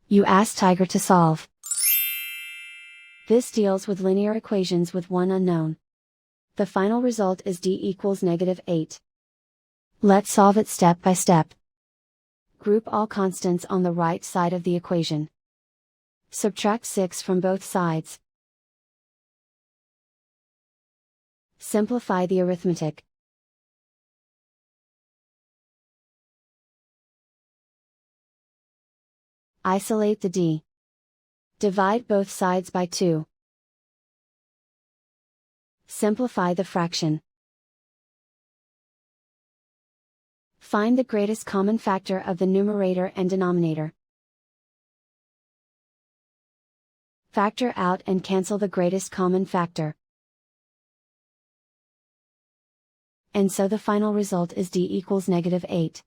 You ask Tiger to solve. This deals with linear equations with one unknown. The final result is d equals -8. Let's solve it step by step. Group all constants on the right side of the equation. Subtract 6 from both sides. Simplify the arithmetic. Isolate the d. Divide both sides by 2. Simplify the fraction. Find the greatest common factor of the numerator and denominator. Factor out and cancel the greatest common factor. And so the final result is d equals -8.